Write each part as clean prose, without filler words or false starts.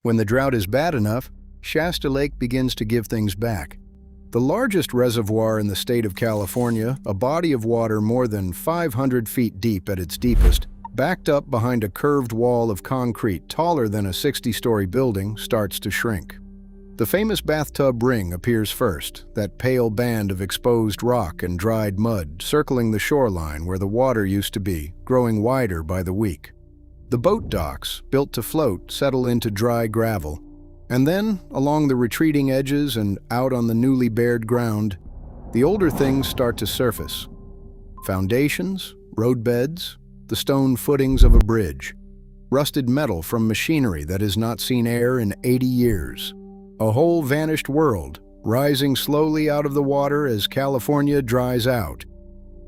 When the drought is bad enough, Shasta Lake begins to give things back. The largest reservoir in the state of California, a body of water more than 500 feet deep at its deepest, backed up behind a curved wall of concrete taller than a 60-story building, starts to shrink. The famous bathtub ring appears first, that pale band of exposed rock and dried mud circling the shoreline where the water used to be, growing wider by the week. The boat docks, built to float, settle into dry gravel. And then, along the retreating edges and out on the newly bared ground, the older things start to surface. Foundations, roadbeds, the stone footings of a bridge, rusted metal from machinery that has not seen air in 80 years. A whole vanished world, rising slowly out of the water as California dries out.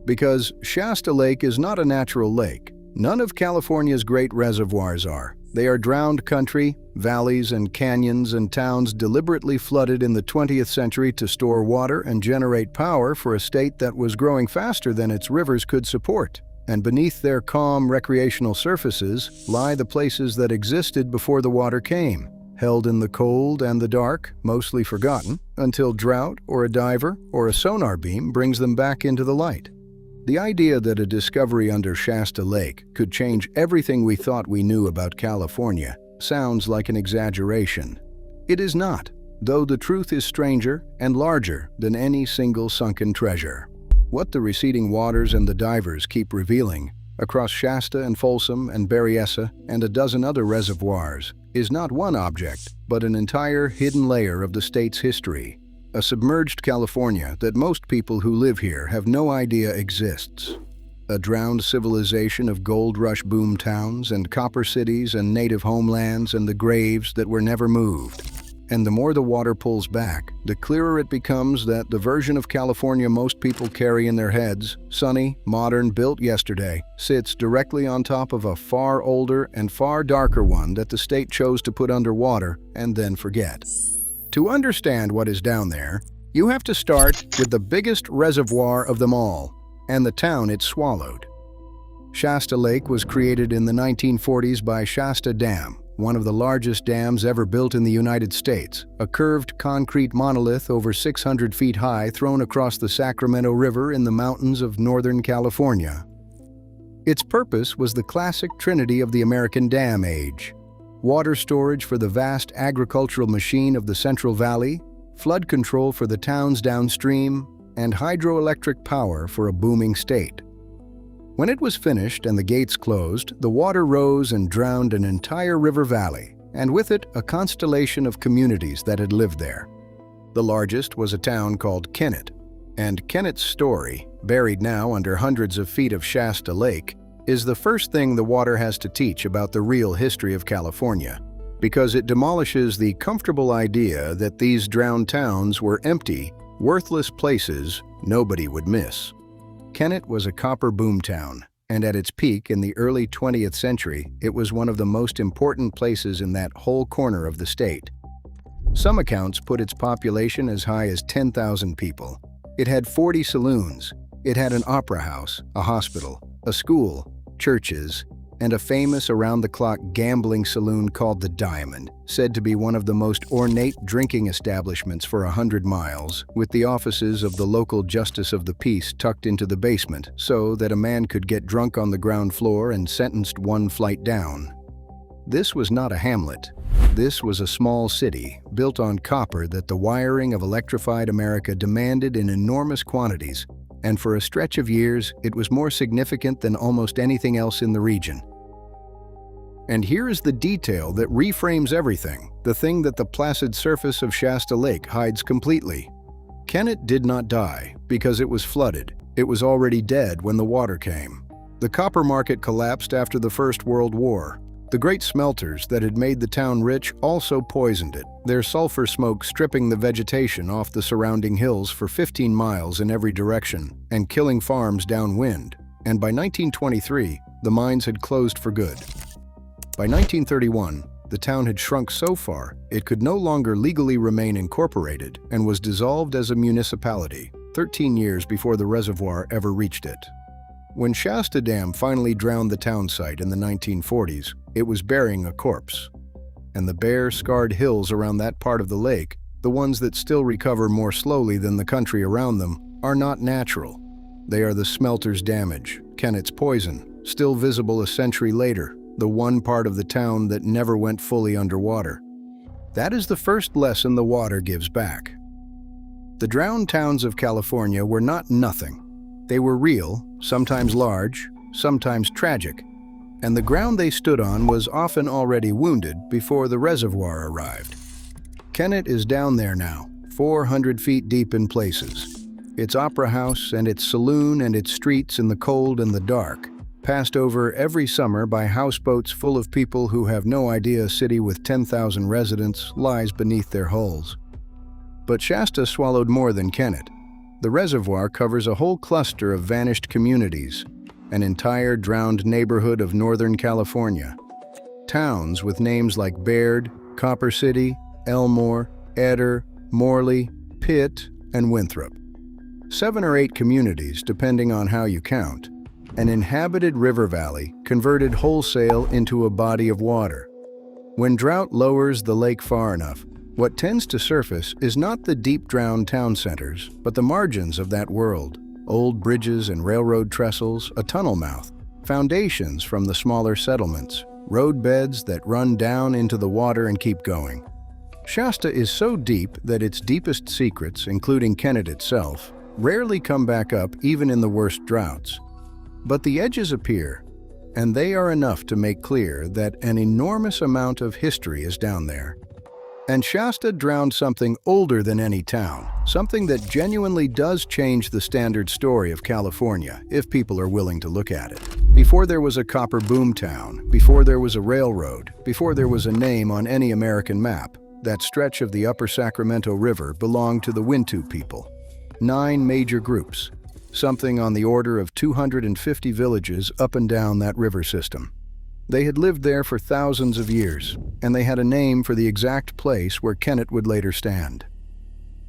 Because Shasta Lake is not a natural lake. None of California's great reservoirs are. They are drowned country, valleys and canyons and towns deliberately flooded in the 20th century to store water and generate power for a state that was growing faster than its rivers could support. And beneath their calm recreational surfaces lie the places that existed before the water came, held in the cold and the dark, mostly forgotten, until drought or a diver or a sonar beam brings them back into the light. The idea that a discovery under Shasta Lake could change everything we thought we knew about California sounds like an exaggeration. It is not, though the truth is stranger and larger than any single sunken treasure. What the receding waters and the divers keep revealing across Shasta and Folsom and Berryessa and a dozen other reservoirs is not one object, but an entire hidden layer of the state's history. A submerged California that most people who live here have no idea exists. A drowned civilization of gold rush boom towns and copper cities and native homelands and the graves that were never moved. And the more the water pulls back, the clearer it becomes that the version of California most people carry in their heads, sunny, modern, built yesterday, sits directly on top of a far older and far darker one that the state chose to put underwater and then forget. To understand what is down there, you have to start with the biggest reservoir of them all, and the town it swallowed. Shasta Lake was created in the 1940s by Shasta Dam, one of the largest dams ever built in the United States, a curved concrete monolith over 600 feet high thrown across the Sacramento River in the mountains of Northern California. Its purpose was the classic trinity of the American dam age: water storage for the vast agricultural machine of the Central Valley, flood control for the towns downstream, and hydroelectric power for a booming state. When it was finished and the gates closed, the water rose and drowned an entire river valley, and with it a constellation of communities that had lived there. The largest was a town called Kennett, and Kennett's story, buried now under hundreds of feet of Shasta Lake, is the first thing the water has to teach about the real history of California, because it demolishes the comfortable idea that these drowned towns were empty, worthless places nobody would miss. Kennett was a copper boom town, and at its peak in the early 20th century, it was one of the most important places in that whole corner of the state. Some accounts put its population as high as 10,000 people. It had 40 saloons. It had an opera house, a hospital, a school, churches, and a famous around-the-clock gambling saloon called the Diamond, said to be one of the most ornate drinking establishments for 100 miles, with the offices of the local justice of the peace tucked into the basement so that a man could get drunk on the ground floor and sentenced one flight down. This was not a hamlet. This was a small city, built on copper that the wiring of electrified America demanded in enormous quantities, and for a stretch of years, it was more significant than almost anything else in the region. And here is the detail that reframes everything, the thing that the placid surface of Shasta Lake hides completely. Kennett did not die because it was flooded. It was already dead when the water came. The copper market collapsed after the First World War. The great smelters that had made the town rich also poisoned it, their sulfur smoke stripping the vegetation off the surrounding hills for 15 miles in every direction and killing farms downwind. And by 1923, the mines had closed for good. By 1931, the town had shrunk so far it could no longer legally remain incorporated and was dissolved as a municipality, 13 years before the reservoir ever reached it. When Shasta Dam finally drowned the town site in the 1940s, it was burying a corpse. and the bare, scarred hills around that part of the lake, the ones that still recover more slowly than the country around them, are not natural. They are the smelter's damage, Kennett's poison, still visible a century later, the one part of the town that never went fully underwater. That is the first lesson the water gives back. The drowned towns of California were not nothing. They were real, sometimes large, sometimes tragic, and the ground they stood on was often already wounded before the reservoir arrived. Kennett is down there now, 400 feet deep in places. Its opera house and its saloon and its streets in the cold and the dark, passed over every summer by houseboats full of people who have no idea a city with 10,000 residents lies beneath their hulls. But Shasta swallowed more than Kennett. The reservoir covers a whole cluster of vanished communities, an entire drowned neighborhood of Northern California. Towns with names like Baird, Copper City, Elmore, Eder, Morley, Pitt, and Winthrop. 7 or 8 communities, depending on how you count. An inhabited river valley converted wholesale into a body of water. When drought lowers the lake far enough, what tends to surface is not the deep drowned town centers, but the margins of that world. Old bridges and railroad trestles, a tunnel mouth, foundations from the smaller settlements, road beds that run down into the water and keep going. Shasta is so deep that its deepest secrets, including Kennett itself, rarely come back up even in the worst droughts. But the edges appear, and they are enough to make clear that an enormous amount of history is down there. And Shasta drowned something older than any town, something that genuinely does change the standard story of California, if people are willing to look at it. Before there was a copper boom town, before there was a railroad, before there was a name on any American map, that stretch of the upper Sacramento River belonged to the Wintu people. 9 major groups, something on the order of 250 villages up and down that river system. They had lived there for thousands of years, and they had a name for the exact place where Kennett would later stand.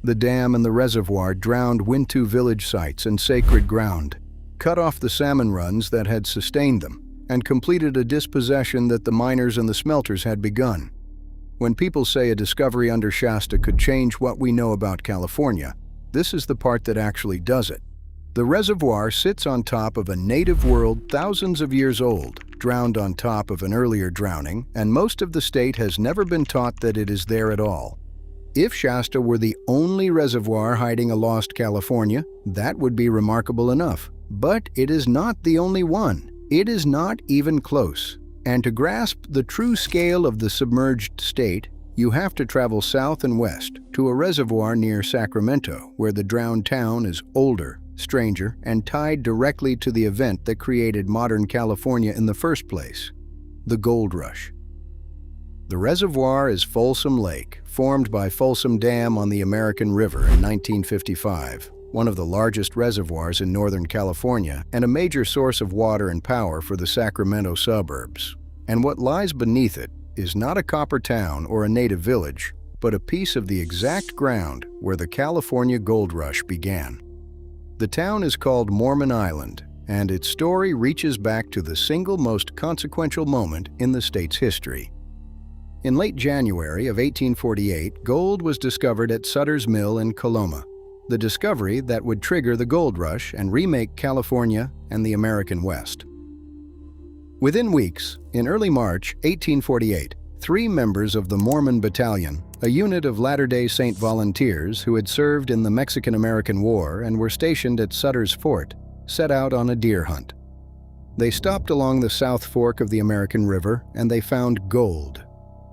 The dam and the reservoir drowned Wintu village sites and sacred ground, cut off the salmon runs that had sustained them, and completed a dispossession that the miners and the smelters had begun. When people say a discovery under Shasta could change what we know about California, this is the part that actually does it. The reservoir sits on top of a native world thousands of years old, drowned on top of an earlier drowning, and most of the state has never been taught that it is there at all. If Shasta were the only reservoir hiding a lost California, that would be remarkable enough. But it is not the only one. It is not even close. And to grasp the true scale of the submerged state, you have to travel south and west to a reservoir near Sacramento, where the drowned town is older, stranger, and tied directly to the event that created modern California in the first place, the gold rush. The reservoir is Folsom Lake, formed by Folsom Dam on the American River in 1955, one of the largest reservoirs in Northern California and a major source of water and power for the Sacramento suburbs. And what lies beneath it is not a copper town or a native village, but a piece of the exact ground where the California gold rush began. The town is called Mormon Island, and its story reaches back to the single most consequential moment in the state's history. In late January of 1848, gold was discovered at Sutter's Mill in Coloma, the discovery that would trigger the gold rush and remake California and the American West. Within weeks, in early March 1848, 3 members of the Mormon Battalion, a unit of Latter-day Saint volunteers who had served in the Mexican-American War and were stationed at Sutter's Fort, set out on a deer hunt. They stopped along the South Fork of the American River, and they found gold.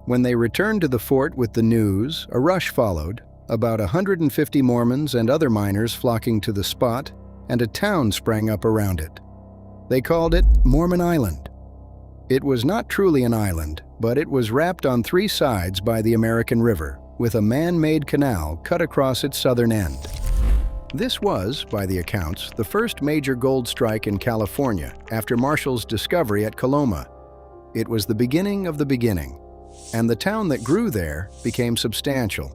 When they returned to the fort with the news, a rush followed, about 150 Mormons and other miners flocking to the spot, and a town sprang up around it. They called it Mormon Island. It was not truly an island, but it was wrapped on 3 sides by the American River, with a man-made canal cut across its southern end. This was, by the accounts, the first major gold strike in California after Marshall's discovery at Coloma. It was the beginning of the beginning, and the town that grew there became substantial.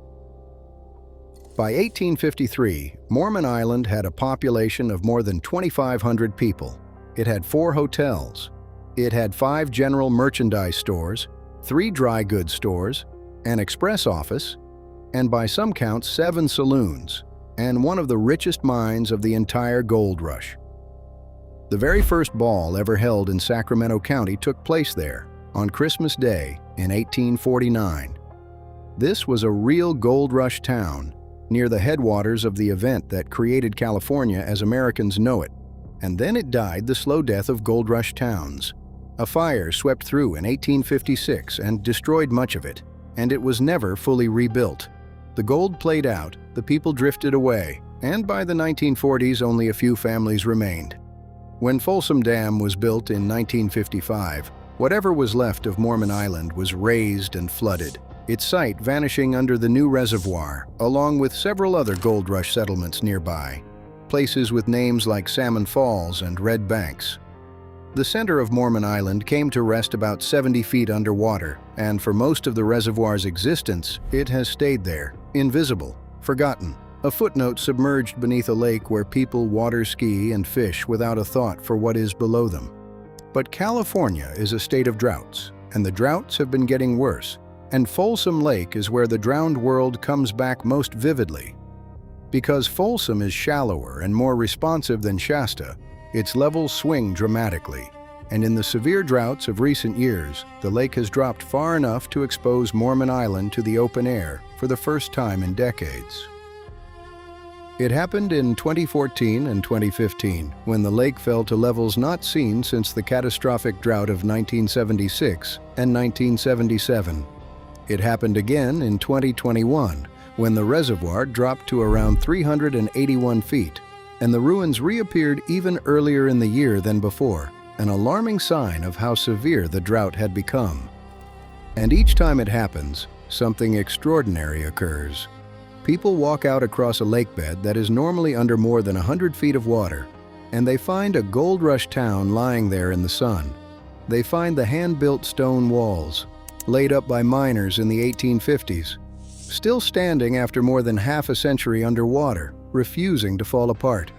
By 1853, Mormon Island had a population of more than 2,500 people. It had 4 hotels. It had 5 general merchandise stores, 3 dry goods stores, an express office, and by some counts 7 saloons, and one of the richest mines of the entire gold rush. The very first ball ever held in Sacramento County took place there on Christmas Day in 1849. This was a real gold rush town near the headwaters of the event that created California as Americans know it, and then it died the slow death of gold rush towns. A fire swept through in 1856 and destroyed much of it, and it was never fully rebuilt. The gold played out, the people drifted away, and by the 1940s only a few families remained. When Folsom Dam was built in 1955, whatever was left of Mormon Island was razed and flooded, its site vanishing under the new reservoir, along with several other gold rush settlements nearby, places with names like Salmon Falls and Red Banks. The center of Mormon Island came to rest about 70 feet underwater, and for most of the reservoir's existence, it has stayed there, invisible, forgotten, a footnote submerged beneath a lake where people water ski and fish without a thought for what is below them. But California is a state of droughts, and the droughts have been getting worse, and Folsom Lake is where the drowned world comes back most vividly. Because Folsom is shallower and more responsive than Shasta, its levels swing dramatically, and in the severe droughts of recent years, the lake has dropped far enough to expose Mormon Island to the open air for the first time in decades. It happened in 2014 and 2015, when the lake fell to levels not seen since the catastrophic drought of 1976 and 1977. It happened again in 2021, when the reservoir dropped to around 381 feet, and the ruins reappeared even earlier in the year than before, an alarming sign of how severe the drought had become. And each time it happens, something extraordinary occurs. People walk out across a lake bed that is normally under more than 100 feet of water, and they find a gold rush town lying there in the sun. They find the hand-built stone walls, laid up by miners in the 1850s, still standing after more than half a century underwater, refusing to fall apart.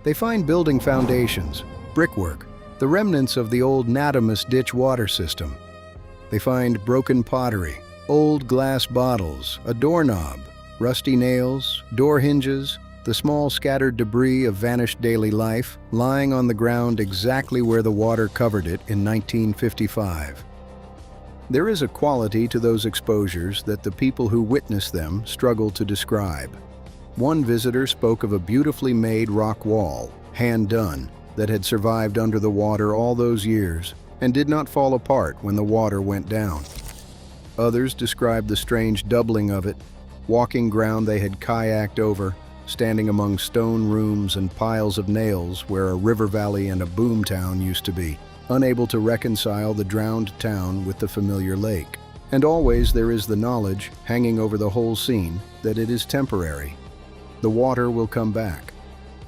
They find building foundations, brickwork, the remnants of the old Natamus ditch water system. They find broken pottery, old glass bottles, a doorknob, rusty nails, door hinges, the small scattered debris of vanished daily life lying on the ground exactly where the water covered it in 1955. There is a quality to those exposures that the people who witness them struggle to describe. One visitor spoke of a beautifully made rock wall, hand-done, that had survived under the water all those years and did not fall apart when the water went down. Others described the strange doubling of it, walking ground they had kayaked over, standing among stone rooms and piles of nails where a river valley and a boom town used to be, unable to reconcile the drowned town with the familiar lake. And always there is the knowledge, hanging over the whole scene, that it is temporary. The water will come back.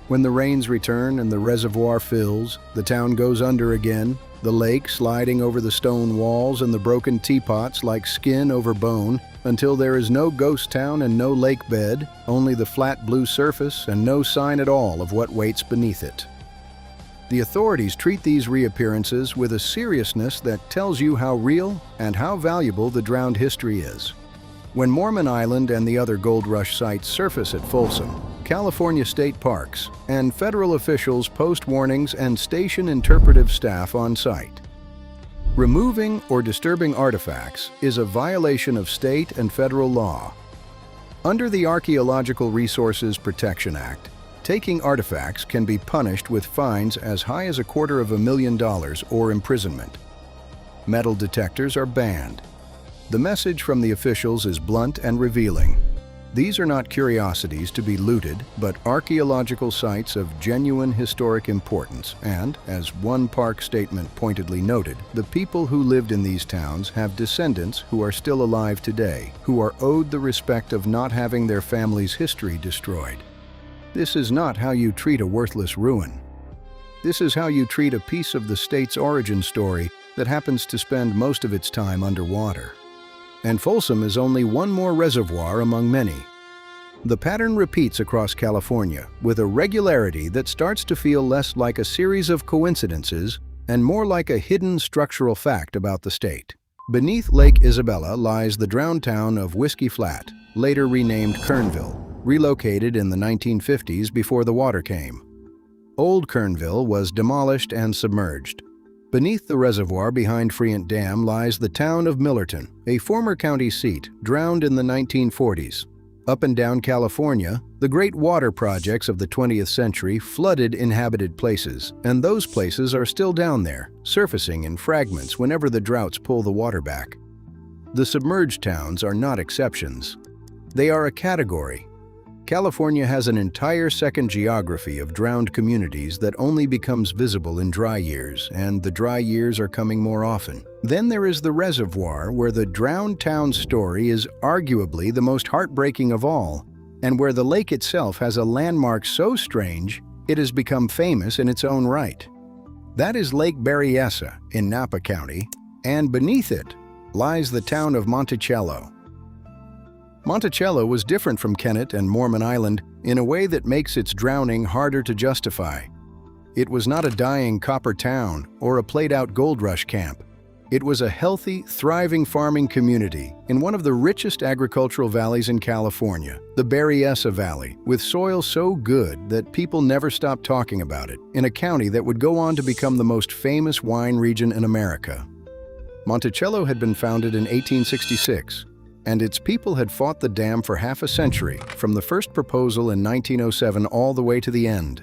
When the rains return and the reservoir fills, the town goes under again, the lake sliding over the stone walls and the broken teapots like skin over bone, until there is no ghost town and no lake bed, only the flat blue surface and no sign at all of what waits beneath it. The authorities treat these reappearances with a seriousness that tells you how real and how valuable the drowned history is. When Mormon Island and the other gold rush sites surface at Folsom, California state parks and federal officials post warnings and station interpretive staff on site. Removing or disturbing artifacts is a violation of state and federal law. Under the Archaeological Resources Protection Act, taking artifacts can be punished with fines as high as $250,000 or imprisonment. Metal detectors are banned. The message from the officials is blunt and revealing. These are not curiosities to be looted, but archaeological sites of genuine historic importance, and, as one park statement pointedly noted, the people who lived in these towns have descendants who are still alive today, who are owed the respect of not having their family's history destroyed. This is not how you treat a worthless ruin. This is how you treat a piece of the state's origin story that happens to spend most of its time underwater. And Folsom is only one more reservoir among many. The pattern repeats across California with a regularity that starts to feel less like a series of coincidences and more like a hidden structural fact about the state. Beneath Lake Isabella lies the drowned town of Whiskey Flat, later renamed Kernville, relocated in the 1950s before the water came. Old Kernville was demolished and submerged. Beneath the reservoir behind Shasta Dam lies the town of Millerton, a former county seat, drowned in the 1940s. Up and down California, the great water projects of the 20th century flooded inhabited places, and those places are still down there, surfacing in fragments whenever the droughts pull the water back. The submerged towns are not exceptions. They are a category. California has an entire second geography of drowned communities that only becomes visible in dry years, and the dry years are coming more often. Then there is the reservoir, where the drowned town story is arguably the most heartbreaking of all, and where the lake itself has a landmark so strange it has become famous in its own right. That is Lake Berryessa in Napa County, and beneath it lies the town of Monticello. Monticello was different from Kennett and Mormon Island in a way that makes its drowning harder to justify. It was not a dying copper town or a played-out gold rush camp. It was a healthy, thriving farming community in one of the richest agricultural valleys in California, the Berryessa Valley, with soil so good that people never stopped talking about it, in a county that would go on to become the most famous wine region in America. Monticello had been founded in 1866, and its people had fought the dam for half a century, from the first proposal in 1907 all the way to the end.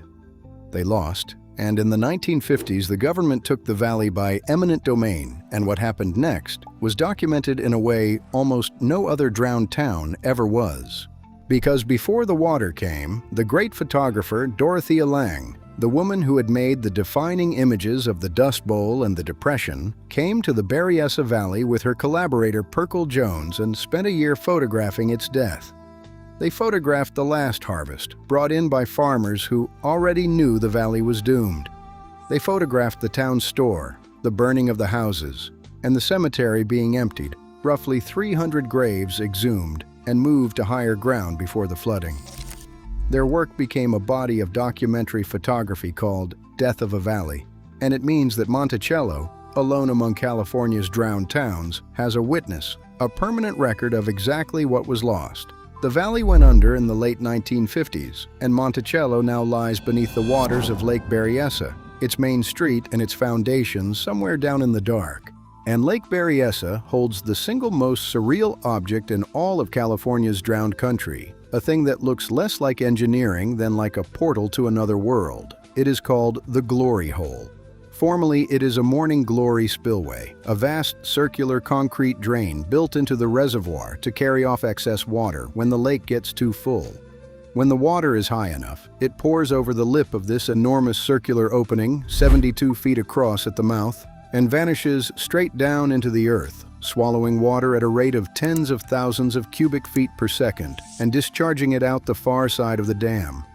They lost, and in the 1950s the government took the valley by eminent domain, and what happened next was documented in a way almost no other drowned town ever was. Because before the water came, the great photographer Dorothea Lange, the woman who had made the defining images of the Dust Bowl and the Depression, came to the Berryessa Valley with her collaborator Perkle Jones and spent a year photographing its death. They photographed the last harvest, brought in by farmers who already knew the valley was doomed. They photographed the town store, the burning of the houses, and the cemetery being emptied, roughly 300 graves exhumed and moved to higher ground before the flooding. Their work became a body of documentary photography called Death of a Valley, and it means that Monticello, alone among California's drowned towns, has a witness, a permanent record of exactly what was lost. The valley went under in the late 1950s, and Monticello now lies beneath the waters of Lake Berryessa, its main street and its foundations somewhere down in the dark. And Lake Berryessa holds the single most surreal object in all of California's drowned country, a thing that looks less like engineering than like a portal to another world. It is called the Glory Hole. Formally, it is a morning glory spillway, a vast circular concrete drain built into the reservoir to carry off excess water when the lake gets too full. When the water is high enough, it pours over the lip of this enormous circular opening, 72 feet across at the mouth, and vanishes straight down into the earth, swallowing water at a rate of tens of thousands of cubic feet per second and discharging it out the far side of the dam.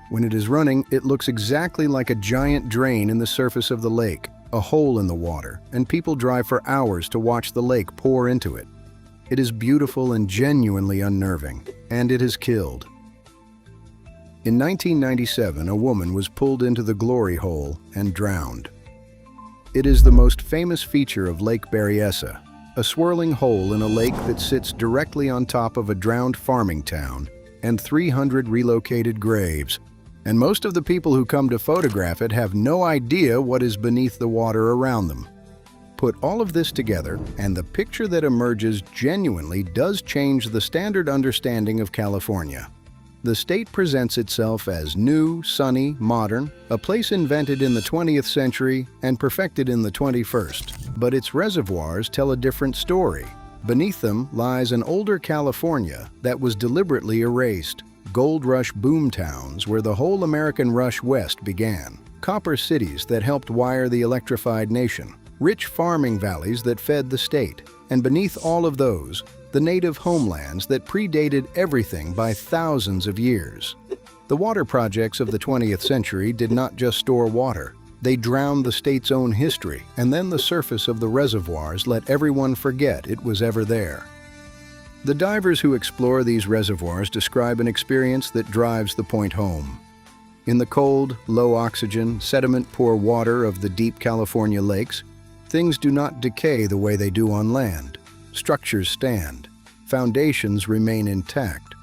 When it is running, it looks exactly like a giant drain in the surface of the lake, a hole in the water, and people drive for hours to watch the lake pour into it. It is beautiful and genuinely unnerving, and it has killed. In 1997, a woman was pulled into the Glory Hole and drowned. It is the most famous feature of Lake Berryessa, a swirling hole in a lake that sits directly on top of a drowned farming town and 300 relocated graves. And most of the people who come to photograph it have no idea what is beneath the water around them. Put all of this together, and the picture that emerges genuinely does change the standard understanding of California. The state presents itself as new, sunny, modern, a place invented in the 20th century and perfected in the 21st. But its reservoirs tell a different story. Beneath them lies an older California that was deliberately erased. Gold rush boom towns where the whole American rush west began. Copper cities that helped wire the electrified nation. Rich farming valleys that fed the state. And beneath all of those, the native homelands that predated everything by thousands of years. The water projects of the 20th century did not just store water. They drowned the state's own history, and then the surface of the reservoirs let everyone forget it was ever there. The divers who explore these reservoirs describe an experience that drives the point home. In the cold, low-oxygen, sediment-poor water of the deep California lakes, Things do not decay the way they do on land. Structures stand. Foundations remain intact.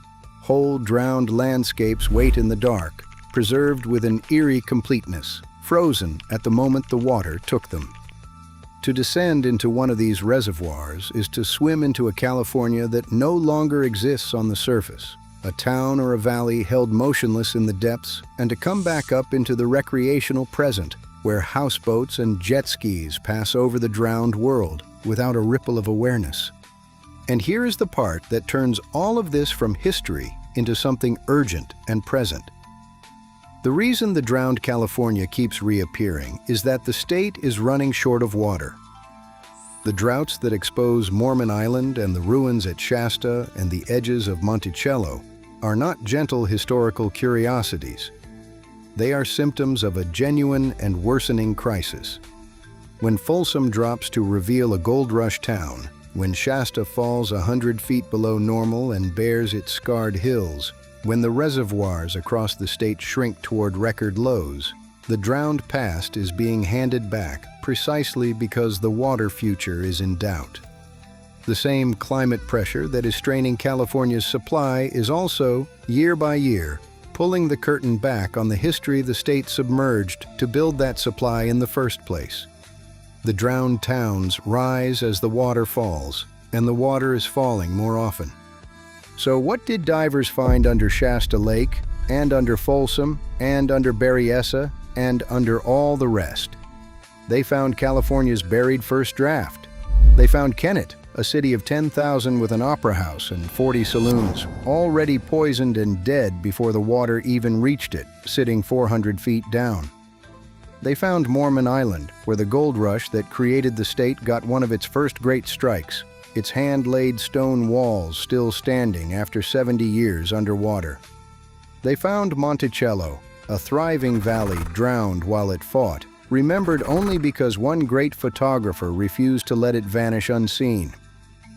Whole drowned landscapes wait in the dark, preserved with an eerie completeness, frozen at the moment the water took them. To descend into one of these reservoirs is to swim into a California that no longer exists on the surface, a town or a valley held motionless in the depths, and to come back up into the recreational present, where houseboats and jet skis pass over the drowned world without a ripple of awareness. And here is the part that turns all of this from history into something urgent and present. The reason the drowned California keeps reappearing is that the state is running short of water. The droughts that expose Mormon Island and the ruins at Shasta and the edges of Monticello are not gentle historical curiosities. They are symptoms of a genuine and worsening crisis. When Folsom drops to reveal a gold rush town, when Shasta falls 100 feet below normal and bears its scarred hills, when the reservoirs across the state shrink toward record lows, the drowned past is being handed back precisely because the water future is in doubt. The same climate pressure that is straining California's supply is also, year by year, pulling the curtain back on the history the state submerged to build that supply in the first place. The drowned towns rise as the water falls, and the water is falling more often. So what did divers find under Shasta Lake, and under Folsom, and under Berryessa, and under all the rest? They found California's buried first draft. They found Kennett, a city of 10,000 with an opera house and 40 saloons, already poisoned and dead before the water even reached it, sitting 400 feet down. They found Mormon Island, where the gold rush that created the state got one of its first great strikes, its hand-laid stone walls still standing after 70 years underwater. They found Monticello, a thriving valley drowned while it fought, remembered only because one great photographer refused to let it vanish unseen.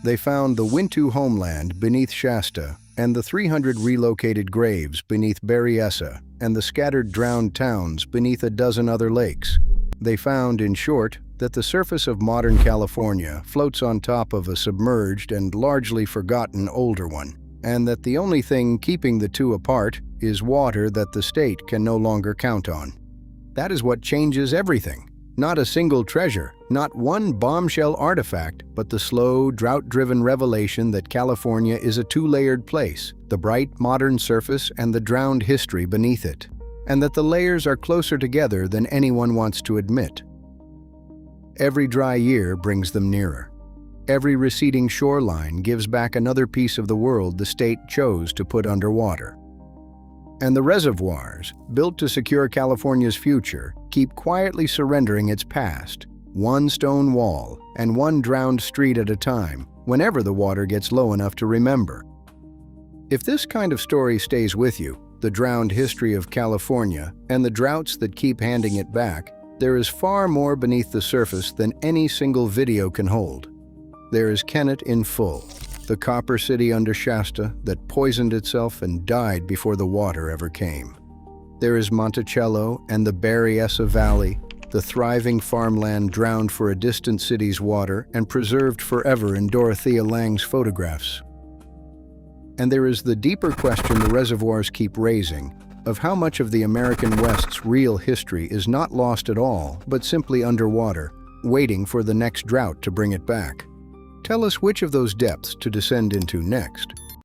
They found the Wintu homeland beneath Shasta and the 300 relocated graves beneath Berryessa and the scattered drowned towns beneath a dozen other lakes. They found, in short, that the surface of modern California floats on top of a submerged and largely forgotten older one, and that the only thing keeping the two apart is water that the state can no longer count on. That is what changes everything. Not a single treasure, not one bombshell artifact, but the slow, drought-driven revelation that California is a two-layered place, the bright, modern surface and the drowned history beneath it, and that the layers are closer together than anyone wants to admit. Every dry year brings them nearer. Every receding shoreline gives back another piece of the world the state chose to put underwater. And the reservoirs, built to secure California's future, keep quietly surrendering its past, one stone wall and one drowned street at a time, whenever the water gets low enough to remember. If this kind of story stays with you, the drowned history of California and the droughts that keep handing it back, there is far more beneath the surface than any single video can hold. There is Kennett in full, the copper city under Shasta that poisoned itself and died before the water ever came. There is Monticello and the Berryessa Valley, the thriving farmland drowned for a distant city's water and preserved forever in Dorothea Lange's photographs. And there is the deeper question the reservoirs keep raising, of how much of the American West's real history is not lost at all, but simply underwater, waiting for the next drought to bring it back. Tell us which of those depths to descend into next.